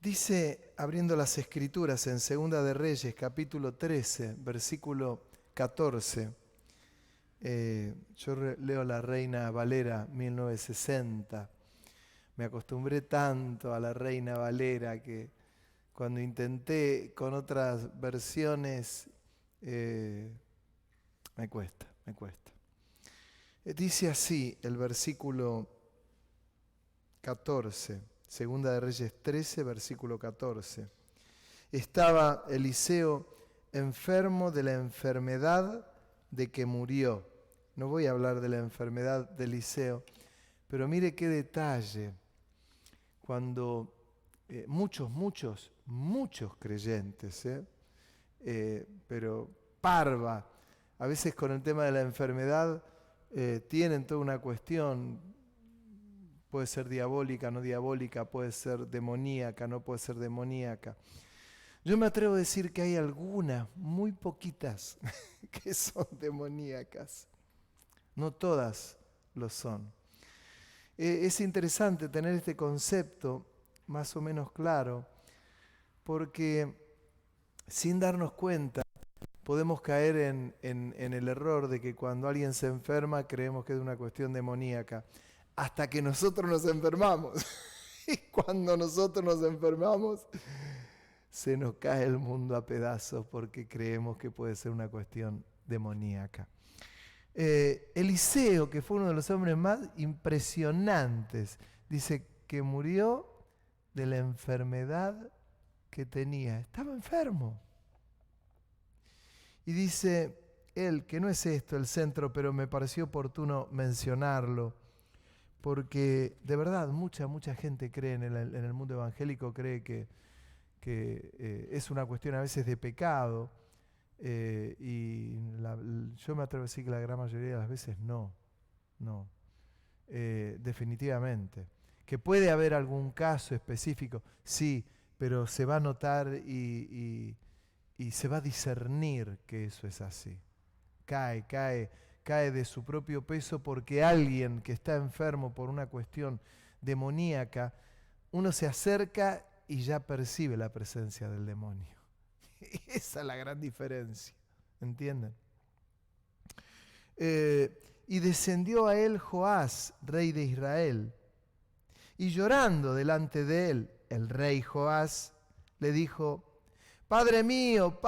Dice, abriendo las Escrituras en Segunda de Reyes, capítulo 13, versículo 14. Leo la Reina Valera 1960. Me acostumbré tanto a la Reina Valera que cuando intenté con otras versiones me cuesta. Dice así el versículo 14, Segunda de Reyes 13, versículo 14. Estaba Eliseo enfermo de la enfermedad de que murió. No voy a hablar de la enfermedad de Eliseo, pero mire qué detalle. Cuando muchos creyentes, pero parva, a veces con el tema de la enfermedad tienen toda una cuestión. Puede ser diabólica, no diabólica, puede ser demoníaca, no puede ser demoníaca. Yo me atrevo a decir que hay algunas, muy poquitas, que son demoníacas. No todas lo son. Es interesante tener este concepto más o menos claro, porque sin darnos cuenta podemos caer en el error de que cuando alguien se enferma creemos que es una cuestión demoníaca. Hasta que nosotros nos enfermamos. Y cuando nosotros nos enfermamos, se nos cae el mundo a pedazos porque creemos que puede ser una cuestión demoníaca. Eliseo, que fue uno de los hombres más impresionantes, dice que murió de la enfermedad que tenía. Estaba enfermo. Y dice él, que no es esto el centro, pero me pareció oportuno mencionarlo, porque de verdad mucha gente cree en el mundo evangélico, cree que es una cuestión a veces de pecado, yo me atrevo a decir que la gran mayoría de las veces no, definitivamente. Que puede haber algún caso específico, sí, pero se va a notar y se va a discernir que eso es así. Cae de su propio peso porque alguien que está enfermo por una cuestión demoníaca, uno se acerca y ya percibe la presencia del demonio. Esa es la gran diferencia, ¿entienden? Y descendió a él Joás, rey de Israel, y llorando delante de él, el rey Joás le dijo: Padre mío,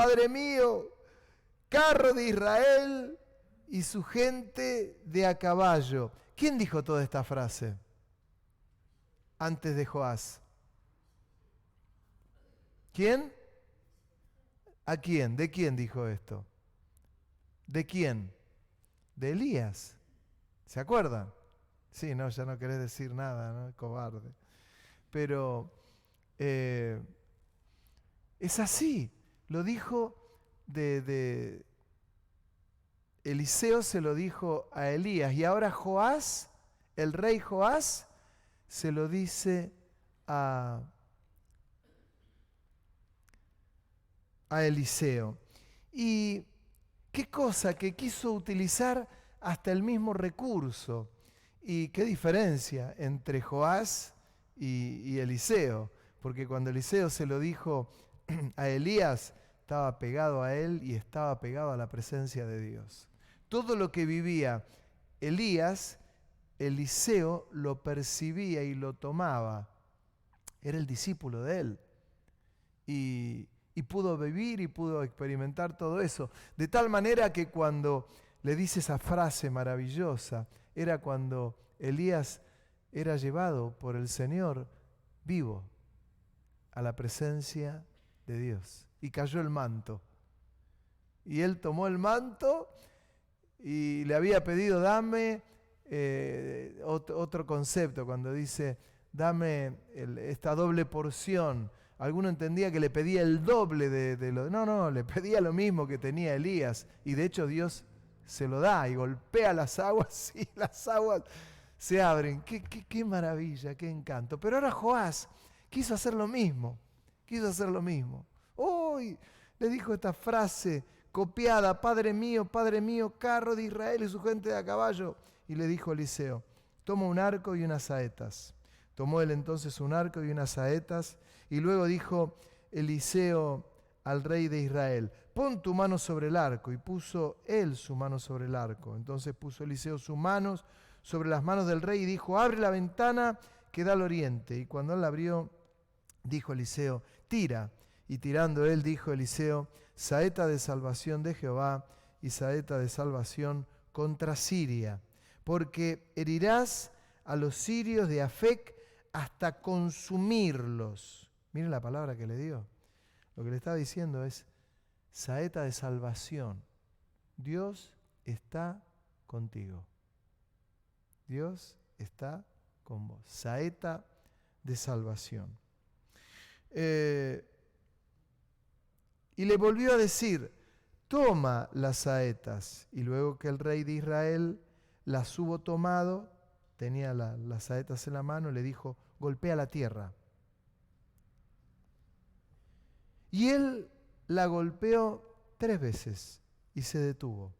carro de Israel y su gente de a caballo. ¿Quién dijo toda esta frase antes de Joás? ¿Quién? ¿A quién? ¿De quién dijo esto? ¿De quién? De Elías. ¿Se acuerdan? Sí, no, ya no querés decir nada, ¿no? Cobarde. Pero es así. Lo dijo Eliseo se lo dijo a Elías, y ahora Joás, el rey Joás, se lo dice a Eliseo. Y qué cosa que quiso utilizar hasta el mismo recurso. Y qué diferencia entre Joás y Eliseo. Porque cuando Eliseo se lo dijo a Elías, estaba pegado a él y estaba pegado a la presencia de Dios. Todo lo que vivía Elías, Eliseo lo percibía y lo tomaba. Era el discípulo de él. Y pudo vivir y pudo experimentar todo eso. De tal manera que cuando le dice esa frase maravillosa, era cuando Elías era llevado por el Señor vivo a la presencia de Dios. Y cayó el manto. Y él tomó el manto y le había pedido: dame otro concepto, cuando dice: dame esta doble porción. Alguno entendía que le pedía el doble de lo... No, le pedía lo mismo que tenía Elías. Y de hecho Dios se lo da y golpea las aguas y las aguas se abren. Qué maravilla, qué encanto. Pero ahora Joás quiso hacer lo mismo. Hoy le dijo esta frase copiada: Padre mío, carro de Israel y su gente de a caballo. Y le dijo a Eliseo: toma un arco y unas saetas. Tomó él entonces un arco y unas saetas, y luego dijo Eliseo al rey de Israel: pon tu mano sobre el arco. Y puso él su mano sobre el arco. Entonces puso Eliseo sus manos sobre las manos del rey y dijo: abre la ventana que da al oriente. Y cuando él la abrió, dijo Eliseo: tira. Y tirando él, dijo Eliseo: saeta de salvación de Jehová y saeta de salvación contra Siria, porque herirás a los sirios de Afec hasta consumirlos. Miren la palabra que le dio. Lo que le estaba diciendo es saeta de salvación. Dios está contigo. Dios está con vos. Saeta de salvación. Y le volvió a decir: toma las saetas. Y luego que el rey de Israel las hubo tomado, tenía las saetas en la mano, le dijo: golpea la tierra. Y él la golpeó 3 veces y se detuvo.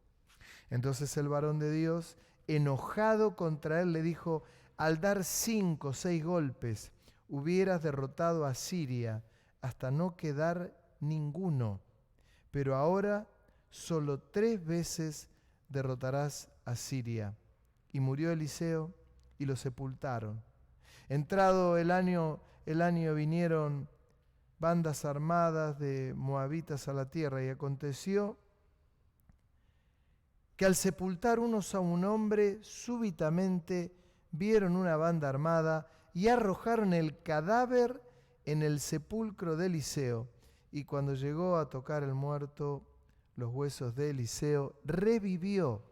Entonces el varón de Dios, enojado contra él, le dijo: al dar 5 o 6 golpes, hubieras derrotado a Siria hasta no quedar ninguno. Pero ahora solo 3 veces derrotarás a Siria. Y murió Eliseo y lo sepultaron. Entrado el año vinieron bandas armadas de moabitas a la tierra, y aconteció que al sepultar unos a un hombre, súbitamente vieron una banda armada y arrojaron el cadáver en el sepulcro de Eliseo. Y cuando llegó a tocar el muerto los huesos de Eliseo, revivió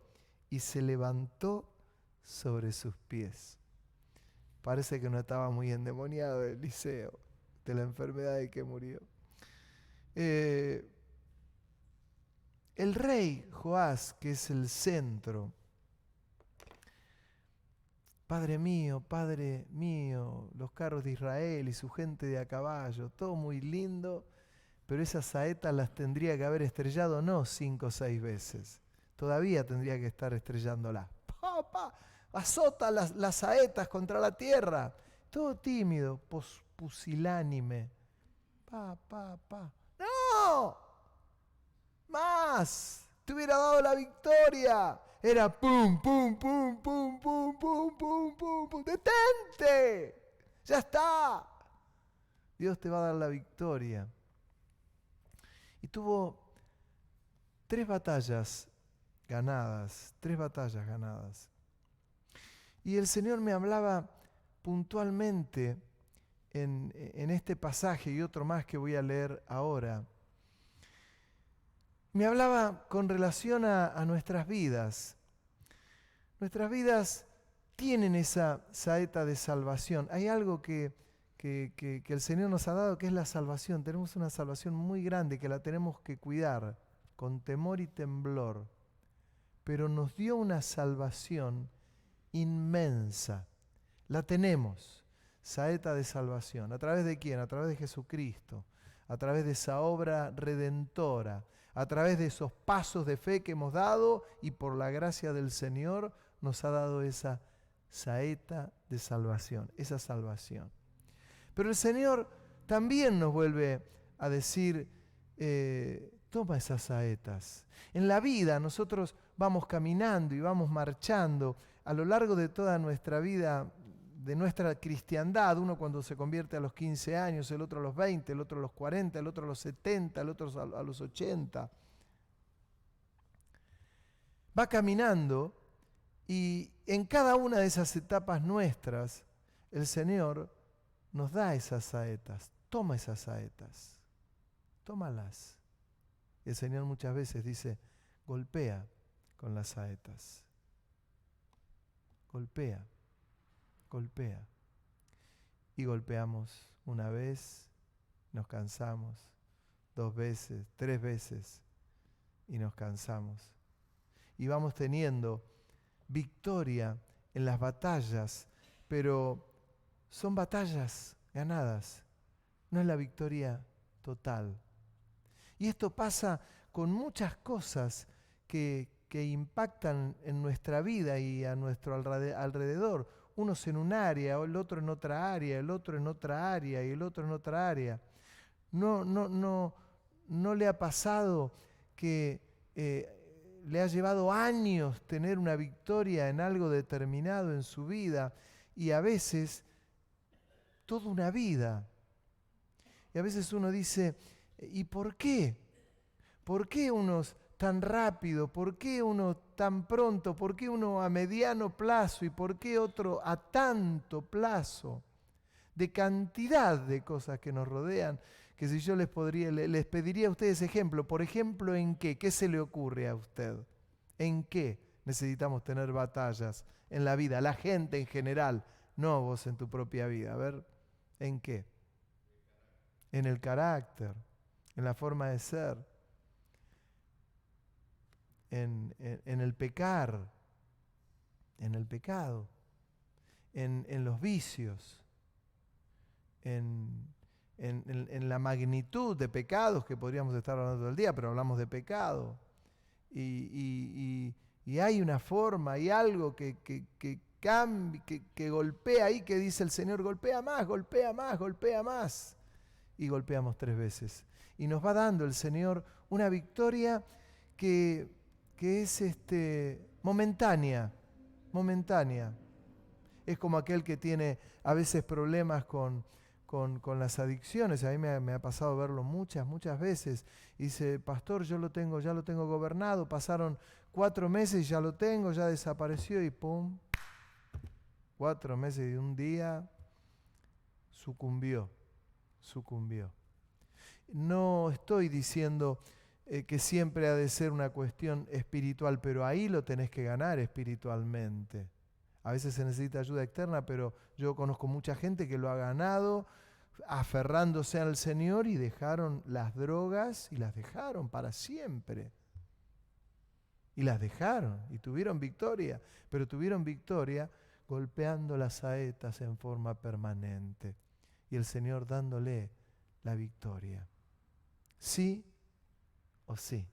y se levantó sobre sus pies. Parece que no estaba muy endemoniado Eliseo de la enfermedad de que murió. El rey Joás, que es el centro, Padre mío, los carros de Israel y su gente de a caballo, todo muy lindo, pero esas saetas las tendría que haber estrellado no 5 o 6 veces. Todavía tendría que estar estrellándolas. Azota las saetas contra la tierra. Todo tímido, pusilánime. ¡No! ¡Más! ¡Te hubiera dado la victoria! Era pum, pum, pum, pum, pum, pum, pum, pum, pum. ¡Detente! ¡Ya está! Dios te va a dar la victoria. Y tuvo 3 batallas ganadas. Y el Señor me hablaba puntualmente en este pasaje y otro más que voy a leer ahora. Me hablaba con relación a nuestras vidas. Nuestras vidas tienen esa saeta de salvación. Hay algo que el Señor nos ha dado, que es la salvación. Tenemos una salvación muy grande que la tenemos que cuidar con temor y temblor. Pero nos dio una salvación inmensa. La tenemos, saeta de salvación. ¿A través de quién? A través de Jesucristo. A través de esa obra redentora. A través de esos pasos de fe que hemos dado, y por la gracia del Señor nos ha dado esa saeta de salvación, esa salvación. Pero el Señor también nos vuelve a decir, toma esas saetas. En la vida nosotros vamos caminando y vamos marchando a lo largo de toda nuestra vida, de nuestra cristiandad. Uno cuando se convierte a los 15 años, el otro a los 20, el otro a los 40, el otro a los 70, el otro a los 80. Va caminando, y en cada una de esas etapas nuestras, el Señor nos da esas saetas. Toma esas saetas, tómalas. Y el Señor muchas veces dice: golpea con las saetas. Golpea. Y golpeamos una vez, nos cansamos, 2 veces, 3 veces, y nos cansamos. Y vamos teniendo victoria en las batallas, pero son batallas ganadas, no es la victoria total. Y esto pasa con muchas cosas que impactan en nuestra vida y a nuestro alrededor. unos en un área, o el otro en otra área, el otro en otra área y el otro en otra área. No le ha pasado que le ha llevado años tener una victoria en algo determinado en su vida y a veces toda una vida. Y a veces uno dice, ¿y por qué? ¿Por qué unos tan rápido? ¿Por qué uno tan pronto? ¿Por qué uno a mediano plazo? ¿Y por qué otro a tanto plazo? De cantidad de cosas que nos rodean, que si yo les pediría a ustedes ejemplo. Por ejemplo, ¿en qué? ¿Qué se le ocurre a usted? ¿En qué necesitamos tener batallas en la vida? La gente en general, no vos en tu propia vida. A ver, ¿en qué? En el carácter, en la forma de ser, en el pecar, en el pecado, en los vicios, en la magnitud de pecados que podríamos estar hablando todo el día, pero hablamos de pecado. Y hay una forma, hay algo que cambia, que golpea ahí, que dice el Señor, golpea más, golpea más, golpea más. Y golpeamos 3 veces. Y nos va dando el Señor una victoria que es momentánea, momentánea. Es como aquel que tiene a veces problemas con las adicciones. A mí me ha pasado verlo muchas veces. Y dice, pastor, ya lo tengo gobernado. Pasaron 4 meses y ya lo tengo, ya desapareció y pum. 4 meses y un día sucumbió. No estoy diciendo que siempre ha de ser una cuestión espiritual, pero ahí lo tenés que ganar espiritualmente. A veces se necesita ayuda externa, pero yo conozco mucha gente que lo ha ganado aferrándose al Señor y dejaron las drogas y las dejaron para siempre. Y las dejaron y tuvieron victoria, pero tuvieron victoria golpeando las saetas en forma permanente y el Señor dándole la victoria. Sí o sí,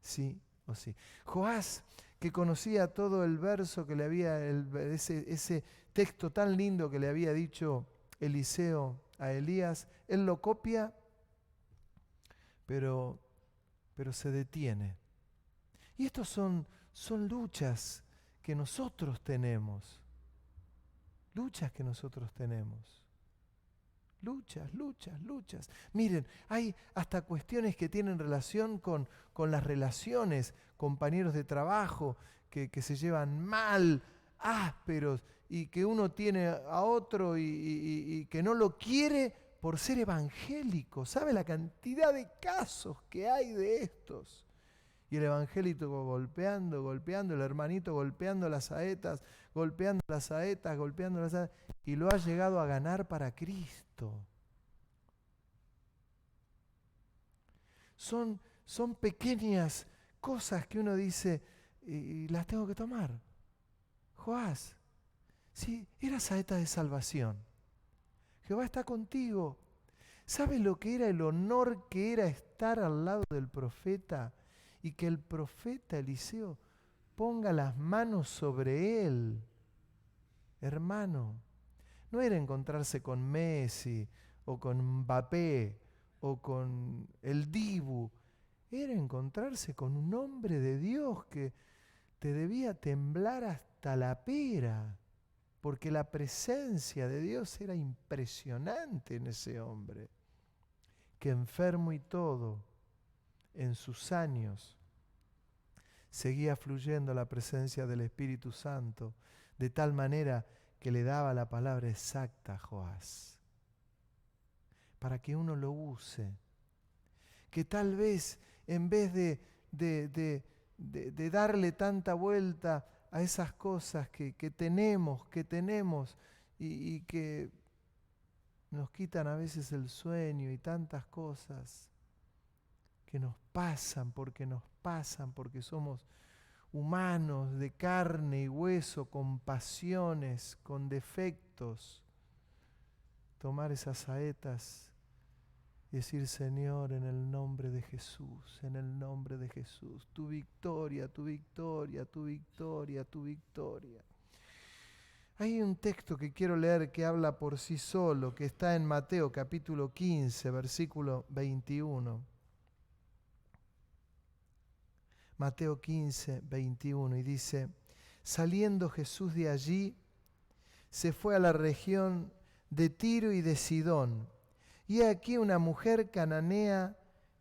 sí o sí. Joás, que conocía todo el verso que le había, ese texto tan lindo que le había dicho Eliseo a Elías, él lo copia, pero se detiene. Y estos son luchas que nosotros tenemos. Luchas que nosotros tenemos. Luchas. Miren, hay hasta cuestiones que tienen relación con las relaciones, compañeros de trabajo que se llevan mal, ásperos, y que uno tiene a otro y que no lo quiere por ser evangélico. ¿Sabe la cantidad de casos que hay de estos? Y el evangélico golpeando, el hermanito golpeando las saetas, y lo ha llegado a ganar para Cristo. Son pequeñas cosas que uno dice, y las tengo que tomar. Joás, sí, era saeta de salvación. Jehová está contigo. ¿Sabes lo que era el honor que era estar al lado del profeta y que el profeta Eliseo ponga las manos sobre él? Hermano, no era encontrarse con Messi o con Mbappé o con el Dibu, era encontrarse con un hombre de Dios que te debía temblar hasta la pera, porque la presencia de Dios era impresionante en ese hombre, que enfermo y todo, en sus años, seguía fluyendo la presencia del Espíritu Santo, de tal manera que le daba la palabra exacta a Joás, para que uno lo use. Que tal vez en vez de darle tanta vuelta a esas cosas que tenemos y que nos quitan a veces el sueño y tantas cosas que nos pasan porque somos humanos de carne y hueso, con pasiones, con defectos, tomar esas saetas y decir, Señor, en el nombre de Jesús, tu victoria. Hay un texto que quiero leer que habla por sí solo, que está en Mateo capítulo 15, versículo 21. Mateo 15, 21, y dice: saliendo Jesús de allí, se fue a la región de Tiro y de Sidón. Y aquí una mujer cananea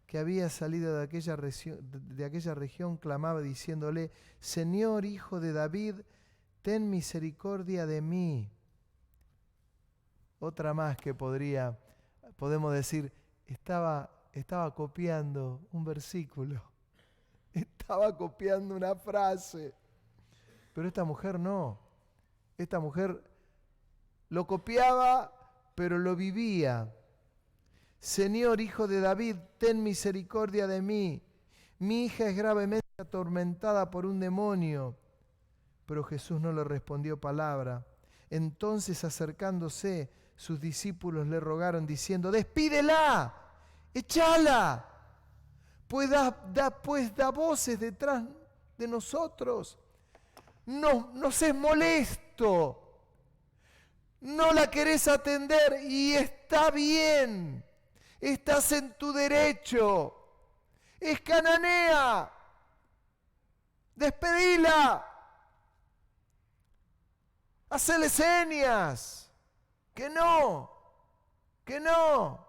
que había salido de aquella región clamaba diciéndole: Señor, hijo de David, ten misericordia de mí. Otra más que podemos decir, estaba copiando un versículo, estaba copiando una frase. Pero esta mujer no. Esta mujer lo copiaba, pero lo vivía. Señor, hijo de David, ten misericordia de mí. Mi hija es gravemente atormentada por un demonio. Pero Jesús no le respondió palabra. Entonces, acercándose, sus discípulos le rogaron diciendo: despídela, échala, pues da voces detrás de nosotros. No nos es molesto. No la querés atender y está bien. Estás en tu derecho. Es cananea. Despedila. Hacele señas. Que no. Que no.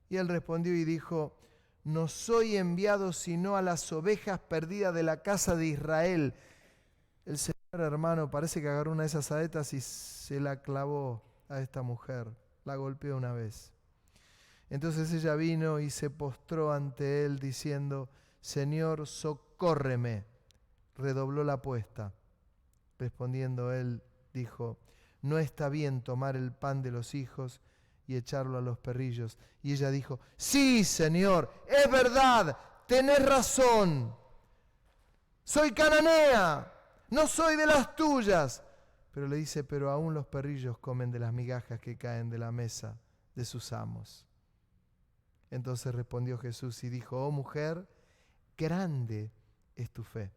Y él respondió y dijo: no soy enviado sino a las ovejas perdidas de la casa de Israel. El Señor, hermano, parece que agarró una de esas saetas y se la clavó a esta mujer. La golpeó una vez. Entonces ella vino y se postró ante él diciendo: Señor, socórreme. Redobló la apuesta. Respondiendo él, dijo: no está bien tomar el pan de los hijos y echarlo a los perrillos. Y ella dijo: sí, Señor, es verdad, tenés razón. Soy cananea, no soy de las tuyas. Pero le dice: pero aún los perrillos comen de las migajas que caen de la mesa de sus amos. Entonces respondió Jesús y dijo: oh mujer, grande es tu fe.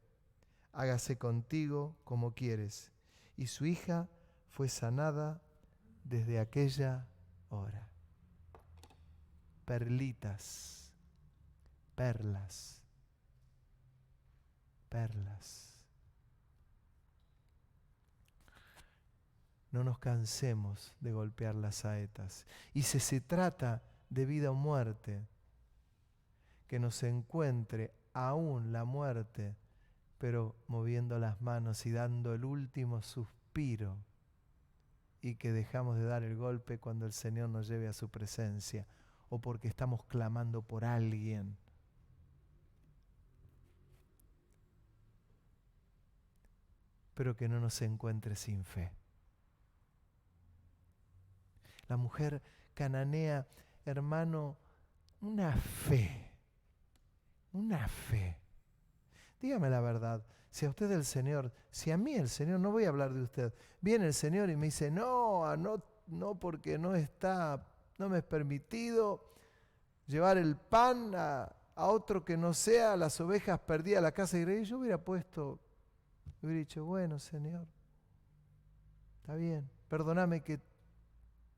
Hágase contigo como quieres. Y su hija fue sanada desde aquella hora. Perlitas, perlas, perlas. No nos cansemos de golpear las saetas. Y si se trata de vida o muerte, que nos encuentre aún la muerte, pero moviendo las manos y dando el último suspiro, y que dejamos de dar el golpe cuando el Señor nos lleve a su presencia, o porque estamos clamando por alguien. Pero que no nos encuentre sin fe. La mujer cananea, hermano, una fe. Dígame la verdad, si a usted el Señor, si a mí el Señor, no voy a hablar de usted, viene el Señor y me dice: no, porque no me es permitido llevar el pan a otro que no sea las ovejas perdidas a la casa de Israel. Yo hubiera dicho: bueno, Señor, está bien, perdóname que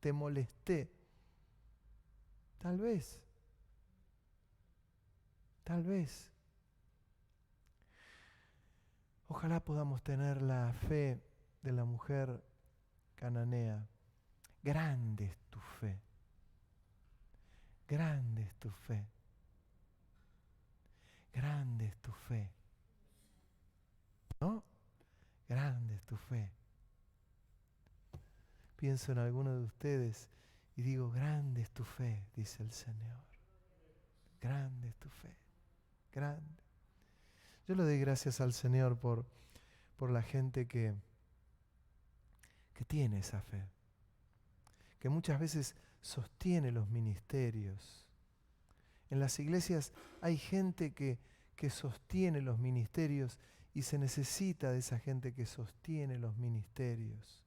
te molesté. Tal vez. Ojalá podamos tener la fe de la mujer cananea. Grande es tu fe. Grande es tu fe. Grande es tu fe. ¿No? Grande es tu fe. Pienso en alguno de ustedes y digo: grande es tu fe, dice el Señor. Grande es tu fe. Grande. Yo le doy gracias al Señor por la gente que tiene esa fe, que muchas veces sostiene los ministerios. En las iglesias hay gente que sostiene los ministerios y se necesita de esa gente que sostiene los ministerios.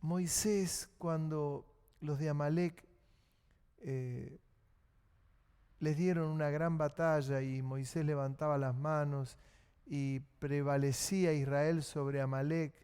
Moisés, cuando los de Amalec les dieron una gran batalla y Moisés levantaba las manos y prevalecía Israel sobre Amalec.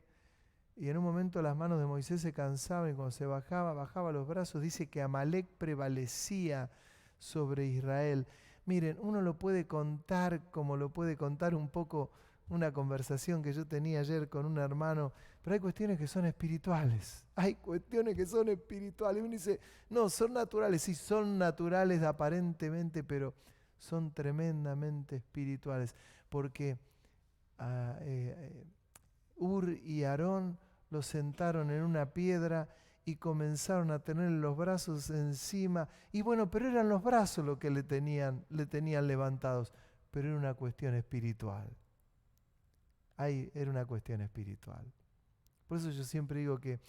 Y en un momento las manos de Moisés se cansaban y cuando se bajaba los brazos, dice que Amalec prevalecía sobre Israel. Miren, uno lo puede contar como lo puede contar un poco una conversación que yo tenía ayer con un hermano, pero hay cuestiones que son espirituales. Hay cuestiones que son espirituales. Uno dice, no, son naturales. Sí, son naturales aparentemente, pero son tremendamente espirituales. Porque Ur y Aarón los sentaron en una piedra y comenzaron a tener los brazos encima. Y bueno, pero eran los brazos lo que le tenían levantados. Pero era una cuestión espiritual. Era una cuestión espiritual. Por eso yo siempre digo que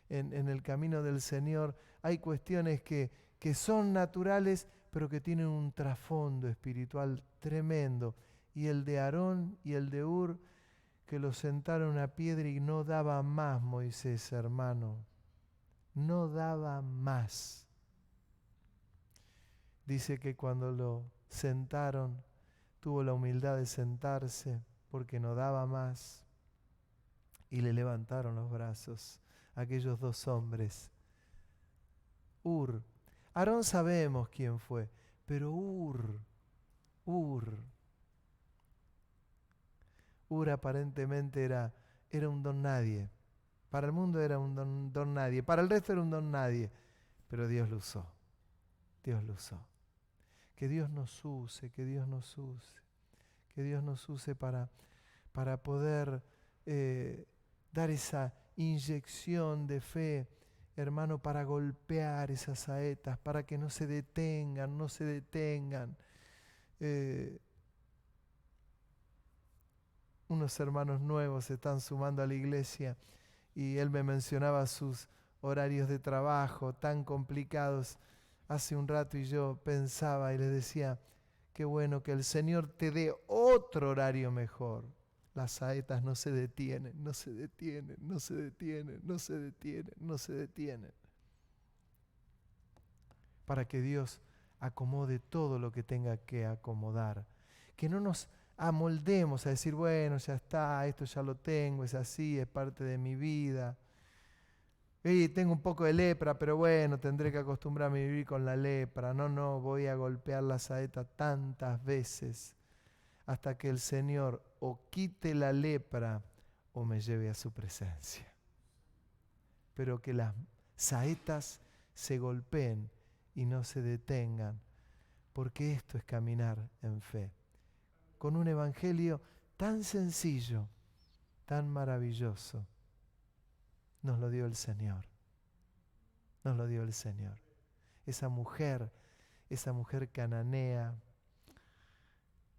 en el camino del Señor hay cuestiones que son naturales, pero que tienen un trasfondo espiritual tremendo. Y el de Aarón y el de Ur, que los sentaron en una piedra y no daba más Moisés, hermano. No daba más. Dice que cuando lo sentaron, tuvo la humildad de sentarse porque no daba más. Y le levantaron los brazos a aquellos dos hombres. Ur. Aarón sabemos quién fue, pero Ur aparentemente era un don nadie. Para el mundo era un don nadie. Para el resto era un don nadie. Pero Dios lo usó. Dios lo usó. Que Dios nos use, que Dios nos use. Que Dios nos use para poder dar esa inyección de fe, hermano, para golpear esas saetas, para que no se detengan, no se detengan. Unos hermanos nuevos se están sumando a la iglesia y él me mencionaba sus horarios de trabajo tan complicados hace un rato y yo pensaba y le decía, qué bueno que el Señor te dé otro horario mejor. Las saetas no se detienen, no se detienen, no se detienen, no se detienen, no se detienen. Para que Dios acomode todo lo que tenga que acomodar. Que no nos amoldemos a decir, bueno, ya está, esto ya lo tengo, es así, es parte de mi vida. Y tengo un poco de lepra, pero bueno, tendré que acostumbrarme a vivir con la lepra. No, voy a golpear la saeta tantas veces hasta que el Señor o quite la lepra o me lleve a su presencia. Pero que las saetas se golpeen y no se detengan, porque esto es caminar en fe. Con un evangelio tan sencillo, tan maravilloso, nos lo dio el Señor. Nos lo dio el Señor. Esa mujer cananea,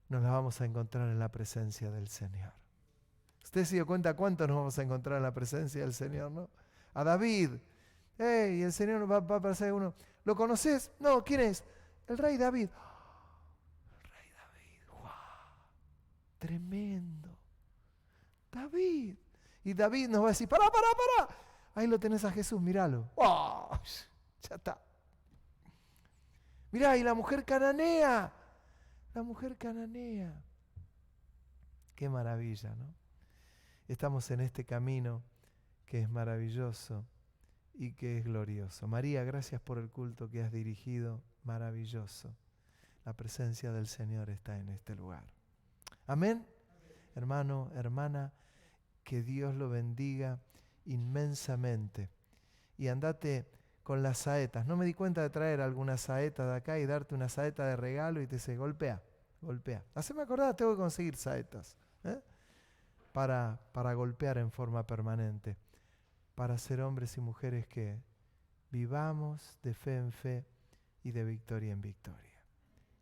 nos la vamos a encontrar en la presencia del Señor. Usted se dio cuenta cuánto nos vamos a encontrar en la presencia del Señor, ¿no? A David. Y el Señor va a aparecer uno. ¿Lo conoces? No, ¿quién es? El rey David. El rey David. ¡Wow! Tremendo. David. Y David nos va a decir, pará. Ahí lo tenés a Jesús, míralo. ¡Wow! Ya está. Mirá, y la mujer cananea. La mujer cananea. Qué maravilla, ¿no? Estamos en este camino que es maravilloso y que es glorioso. María, gracias por el culto que has dirigido. Maravilloso. La presencia del Señor está en este lugar. Amén. Hermano, hermana, que Dios lo bendiga inmensamente. Y andate con las saetas. No me di cuenta de traer alguna saeta de acá y darte una saeta de regalo y te dice, golpea. Haceme acordar, tengo que conseguir saetas. Para golpear en forma permanente. Para ser hombres y mujeres que vivamos de fe en fe y de victoria en victoria.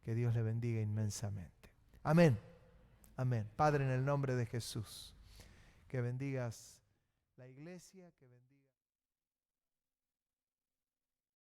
Que Dios le bendiga inmensamente. Amén. Amén. Padre, en el nombre de Jesús, que bendigas la iglesia, que bendigas